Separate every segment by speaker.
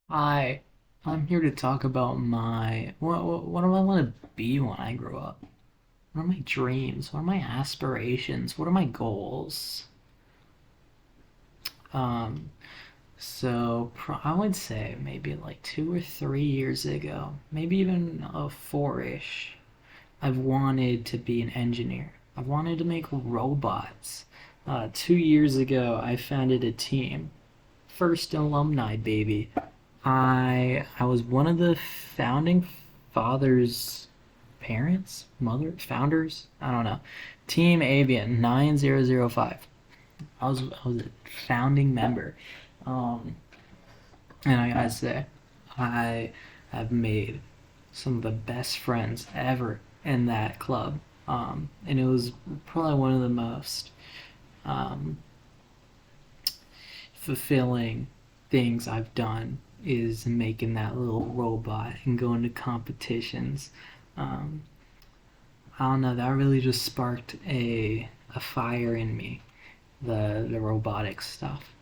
Speaker 1: Hi, I'm here to talk about what do I want to be when I grow up? What are my dreams? What are my aspirations? What are my goals? Um, I would say maybe like 2 or 3 years ago, maybe even four-ish. I've wanted to be an engineer. I've wanted to make robots. 2 years ago, I founded a team. First alumni, baby. I was one of the founding fathers, parents, mother, founders. I don't know. Team Avian 9005. I was a founding member, um, and I gotta say, I have made some of the best friends ever in that club, and it was probably one of the most um, fulfilling things I've done is making that little robot and going to competitions. Um, I don't know. That really just sparked a fire in me. The robotics stuff.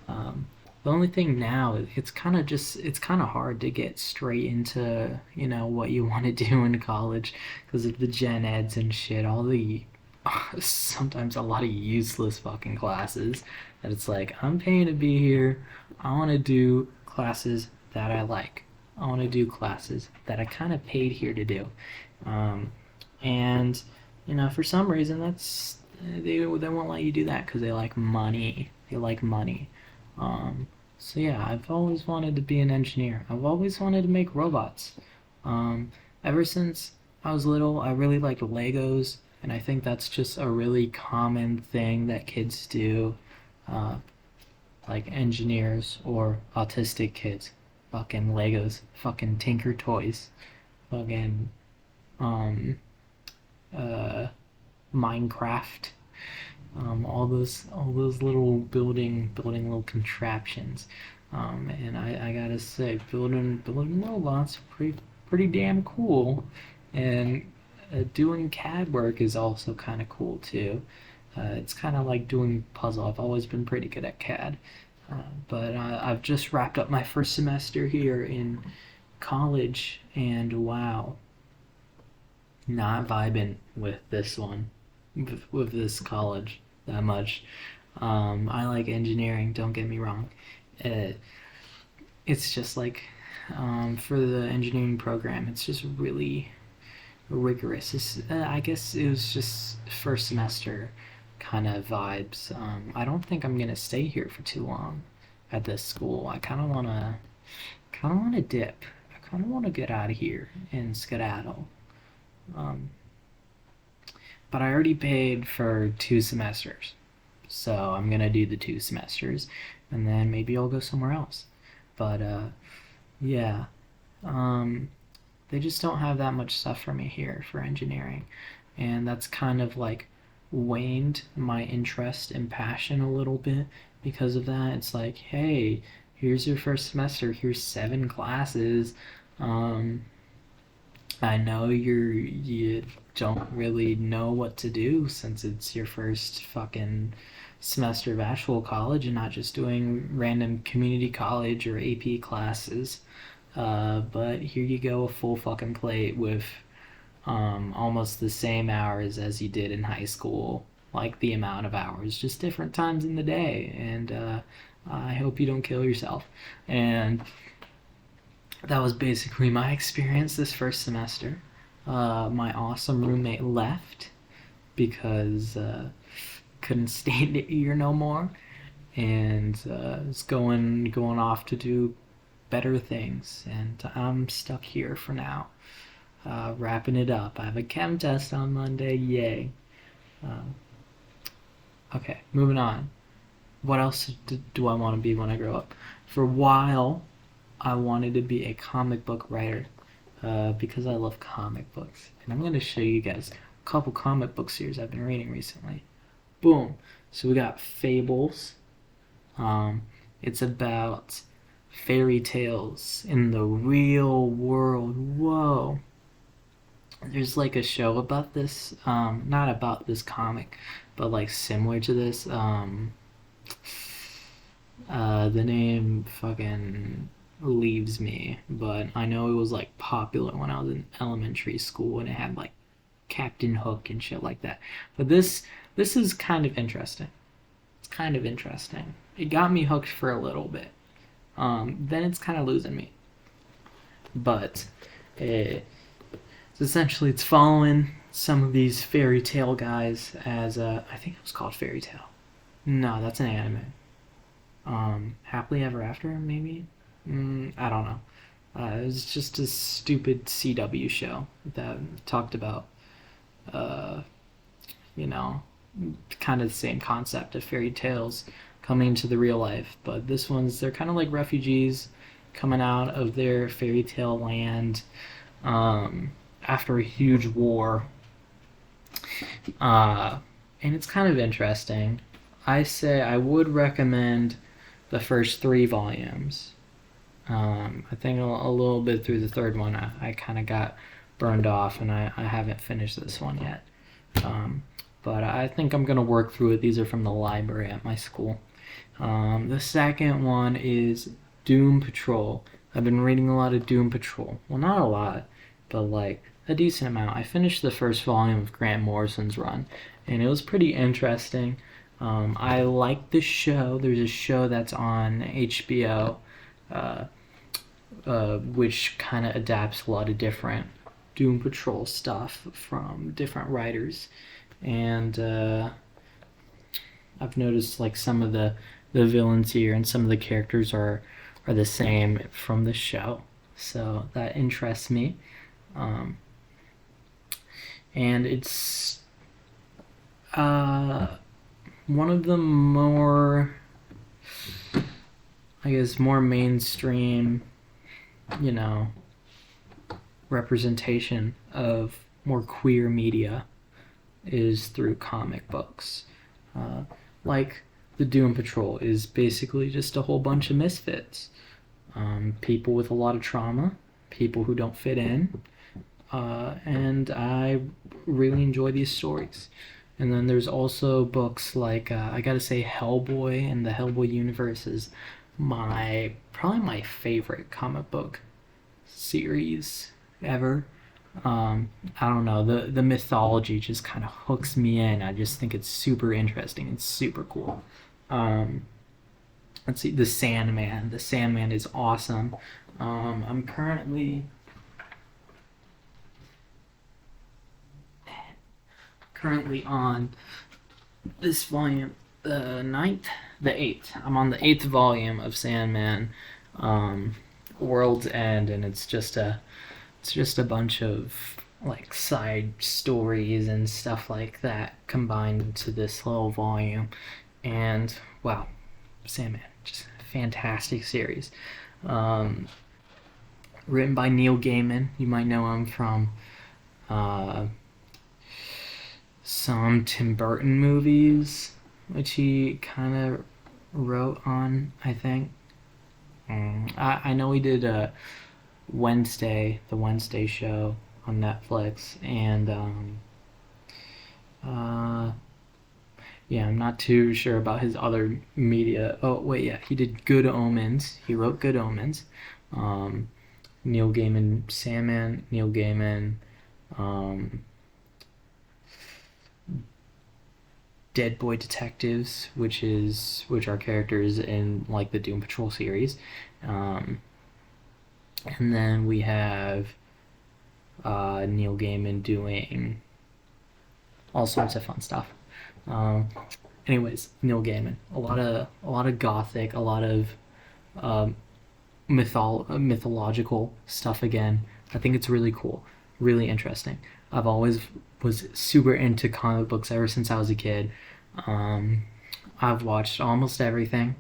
Speaker 1: Um, the only thing now, it's kind of hard to get straight into what you want to do in college because of the gen eds and shit. All the sometimes a lot of useless fucking classes that it's like I'm paying to be here. I want to do classes that I like. I want to do classes that I kind of paid here to do. Um, and for some reason they won't let you do that because they like money. They like money. So yeah, I've always wanted to be an engineer. I've always wanted to make robots. Um, Ever since I was little, I really liked Legos, and I think that's just a really common thing that kids do, uh, like engineers or autistic kids. Fucking Legos, fucking Tinker Toys, fucking um, uh, Minecraft, all those little building little contraptions. And I gotta say, building robots pretty damn cool, and doing CAD work is also kind of cool too. It's kind of like doing puzzle. I've always been pretty good at CAD, but I've just wrapped up my first semester here in college, and wow, not vibing with this one, with this college that much. I like engineering, don't get me wrong. Uh, it's just like for the engineering program, it's just really rigorous. I guess it was just first semester kind of vibes. I don't think I'm gonna stay here for too long at this school. I kind of wanna dip. I kind of want to get out of here and skedaddle. Um, but I already paid for 2 semesters, so I'm gonna do the 2 semesters, and then maybe I'll go somewhere else. But yeah, um, they just don't have that much stuff for me here for engineering, and that's kind of like waned my interest and passion a little bit because of that. It's like, hey, here's your first semester. Here's 7 classes. Um, I know you don't really know what to do since it's your first fucking semester of actual college and not just doing random community college or AP classes. But here you go, a full fucking plate with almost the same hours as you did in high school. Like the amount of hours, just different times in the day. And I hope you don't kill yourself. And that was basically my experience this first semester. My awesome roommate left because couldn't stand it here no more, and is going off to do better things, and I'm stuck here for now. Wrapping it up. I have a chem test on Monday. Yay. Um, okay, moving on. What else do I want to be when I grow up? For a while, I wanted to be a comic book writer because I love comic books. And I'm going to show you guys a couple comic book series I've been reading recently. Boom. So we got Fables. Um, it's about fairy tales in the real world. Whoa. There's like a show about this, not about this comic, but like similar to this. The name fucking leaves me, but I know it was like popular when I was in elementary school, and it had like Captain Hook and shit like that. But this is kind of interesting. It's kind of interesting. It got me hooked for a little bit. Then it's kind of losing me. But it, essentially it's following some of these fairy tale guys as I think it was called Fairy Tale. No, that's an anime. Happily Ever After, maybe. I don't know. It was just a stupid CW show that talked about, uh, you know, kind of the same concept of fairy tales coming into the real life. But this one's, they're kind of like refugees coming out of their fairy tale land after a huge war. And it's kind of interesting. I say I would recommend the first 3 volumes. I think a little bit through the third one, I kind of got burned off, and I haven't finished this one yet. But I think I'm going to work through it. These are from the library at my school. The second one is Doom Patrol. I've been reading a lot of Doom Patrol. Well, not a lot, but like a decent amount. I finished the first volume of Grant Morrison's run, and it was pretty interesting. I like the show. There's a show that's on HBO, which kind of adapts a lot of different Doom Patrol stuff from different writers. And I've noticed like some of the villains here and some of the characters are the same from the show, so that interests me. And it's one of the more, I guess, more mainstream, you know, representation of more queer media is through comic books. Like the Doom Patrol is basically just a whole bunch of misfits. People with a lot of trauma, people who don't fit in, and I really enjoy these stories. And then there's also books like, I gotta say, Hellboy and the Hellboy universe is probably my favorite comic book series ever. I don't know, the mythology just kind of hooks me in. I just think it's super interesting. It's super cool. Let's see, the Sandman. The Sandman is awesome. I'm currently on this volume, the eighth. I'm on the 8th volume of Sandman, World's End, and it's just a bunch of like side stories and stuff like that combined into this little volume. And wow, Sandman, just a fantastic series. Written by Neil Gaiman. You might know him from some Tim Burton movies, which he kind of wrote on, I think. I know he did the Wednesday show on Netflix, and yeah, I'm not too sure about his other media. Oh wait, yeah, he did Good Omens. He wrote Good Omens. Neil Gaiman, Sandman, Neil Gaiman, Dead Boy Detectives, which are characters in like the Doom Patrol series. And then we have Neil Gaiman doing all sorts of fun stuff. Anyways, Neil Gaiman, a lot of gothic, a lot of mythological stuff again. I think it's really cool, really interesting. I've always was super into comic books ever since I was a kid. I've watched almost everything.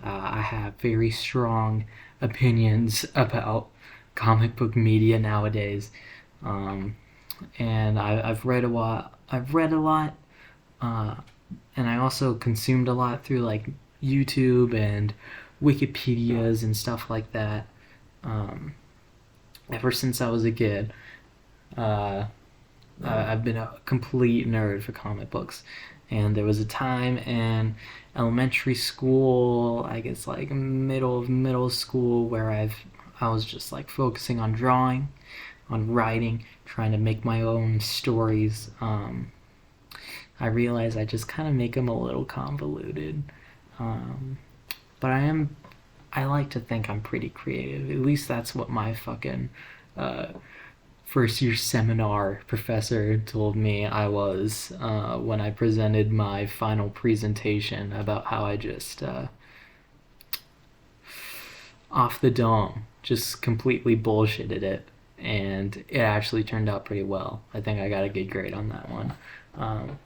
Speaker 1: I have very strong opinions about comic book media nowadays, and I've read a lot. And I also consumed a lot through like YouTube and Wikipedias and stuff like that. Ever since I was a kid, I've been a complete nerd for comic books, And there was a time in elementary school, I guess like middle of middle school, where I was just like focusing on drawing, on writing, trying to make my own stories. I realize I just kind of make them a little convoluted. Um, but I like to think I'm pretty creative. At least that's what my fucking uh, first year seminar professor told me I was when I presented my final presentation about how I just off the dome just completely bullshitted it, and it actually turned out pretty well. I think I got a good grade on that one. Um,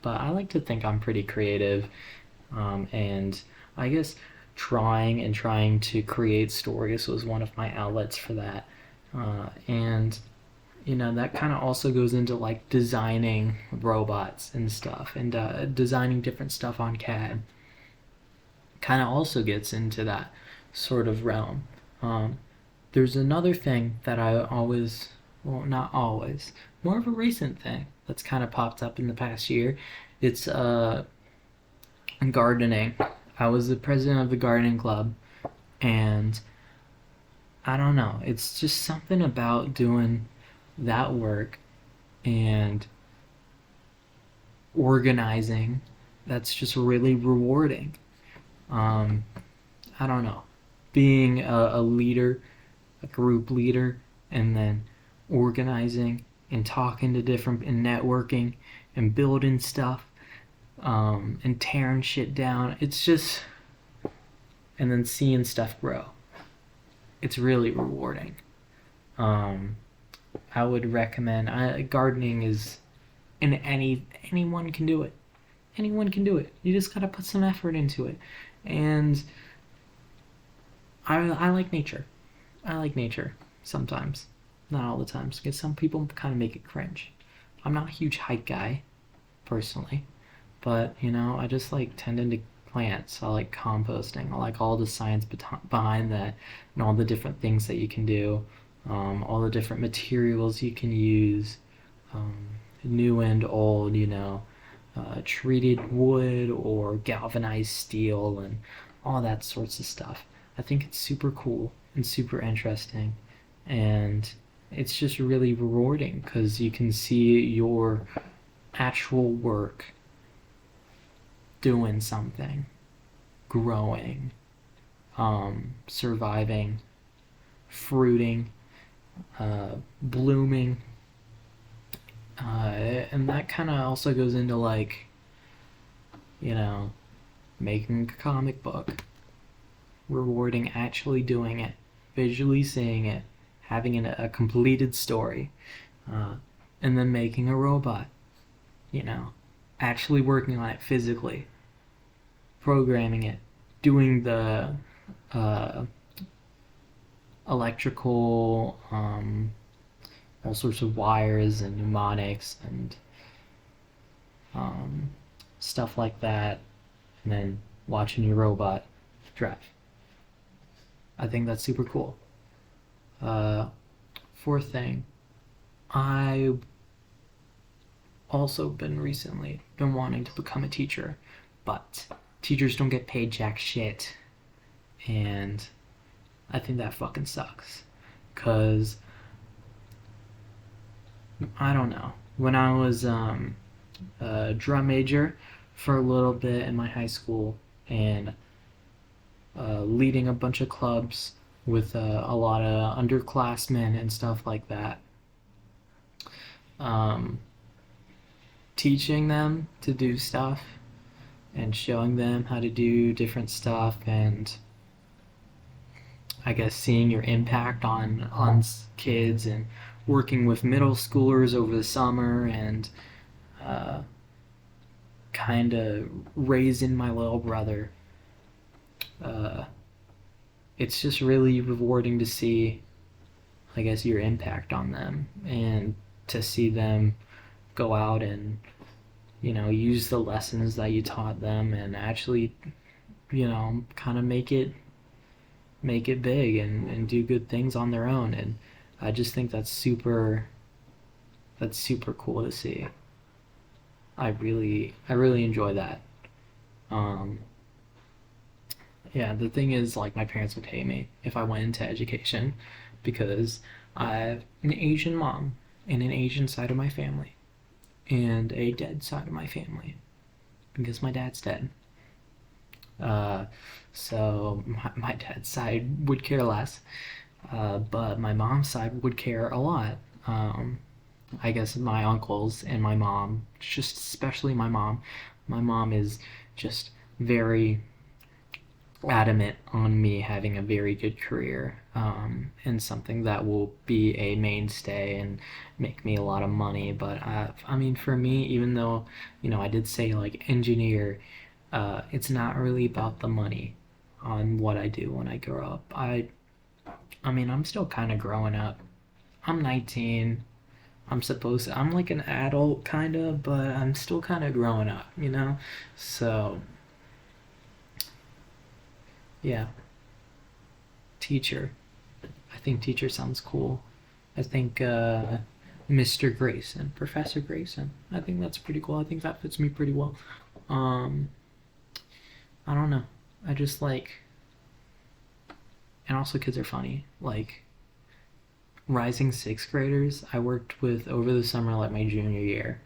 Speaker 1: but I like to think I'm pretty creative, and I guess trying to create stories was one of my outlets for that. And that kind of also goes into like designing robots and stuff, and designing different stuff on CAD kind of also gets into that sort of realm. um, there's another thing that I always, well, not always, more of a recent thing that's kind of popped up in the past year. It's gardening. I was the president of the gardening club, and I don't know, it's just something about doing that work and organizing that's just really rewarding. Um, I don't know, being a leader, a group leader, and then organizing and talking to different and networking and building stuff, and tearing shit down. It's just, and then seeing stuff grow. It's really rewarding. Um, I would recommend. Gardening is, and anyone can do it. Anyone can do it. You just gotta put some effort into it, and I like nature. I like nature sometimes, not all the times, because some people kind of make it cringe. I'm not a huge hike guy personally, but I just like tending to plants. I like composting. I like all the science behind that, and all the different things that you can do, all the different materials you can use, um, new and old. Treated wood or galvanized steel and all that sorts of stuff. I think it's super cool and super interesting, and it's just really rewarding because you can see your actual work doing something, growing, surviving, fruiting, blooming, and that kind of also goes into like, you know, making a comic book, rewarding actually doing it, visually seeing it, having a completed story, uh, and then making a robot, you know, actually working on it physically, programming it, doing the uh, electrical, all sorts of wires and mnemonics and um, stuff like that, and then watching your robot drive. I think that's super cool. Uh, Fourth thing, I also been wanting to become a teacher, but teachers don't get paid jack shit, and I think that fucking sucks. Cause I don't know. When I was a drum major for a little bit in my high school, and leading a bunch of clubs with a lot of underclassmen and stuff like that. Um, Teaching them to do stuff and showing them how to do different stuff, and I guess seeing your impact on kids, and working with middle schoolers over the summer, and uh, kind of raising my little brother. Uh, it's just really rewarding to see, I guess, your impact on them, and to see them go out and use the lessons that you taught them and actually kind of make it big, and do good things on their own. And I just think that's super cool to see. I really enjoy that. Um, yeah, the thing is, like, my parents would hate me if I went into education because I have an Asian mom and an Asian side of my family and a dead side of my family because my dad's dead. Uh, so my dad's side would care less, but my mom's side would care a lot. Um, I guess my uncles and my mom, just especially my mom. My mom is just very adamant on me having a very good career, and something that will be a mainstay and make me a lot of money. But I mean, for me, even though I did say like engineer, it's not really about the money on what I do when I grow up. I mean, I'm still kind of growing up. I'm 19. I'm like an adult kind of, but I'm still kind of growing up. So, yeah, teacher. I think teacher sounds cool. I think Mr. Grayson, Professor Grayson. I think that's pretty cool. I think that fits me pretty well. Um, I don't know. I just like, and also kids are funny. Like rising sixth graders, I worked with over the summer, like my junior year.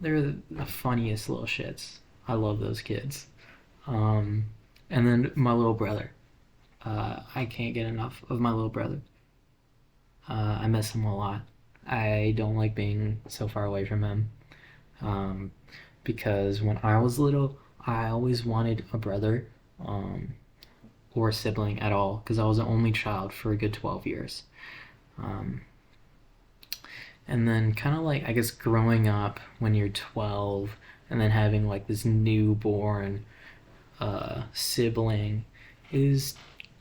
Speaker 1: They're the funniest little shits. I love those kids. Um, and then my little brother. I can't get enough of my little brother. I miss him a lot. I don't like being so far away from him. Um, because when I was little, I always wanted a brother, um, or a sibling at all, because I was the only child for a good 12 years. Um, and then, kind of like, I guess, growing up when you're 12 and then having like this newborn sibling is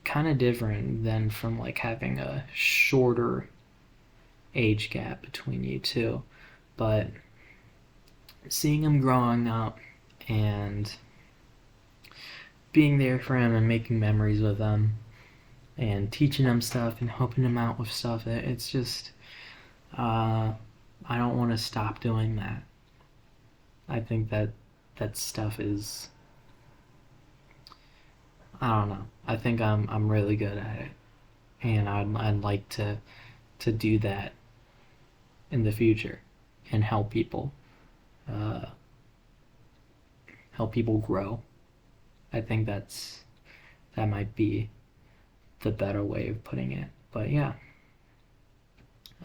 Speaker 1: kind of different than from like having a shorter age gap between you two. But seeing him growing up and being there for him and making memories with him and teaching him stuff and helping him out with stuff, it's just, uh, I don't want to stop doing that. I think that stuff is, I don't know. I think I'm really good at it, and I'd like to do that in the future and uh, help people grow. I think that might be the better way of putting it. But yeah,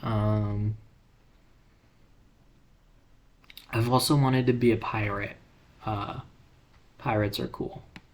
Speaker 1: um, I've also wanted to be a pirate. Uh, Pirates are cool.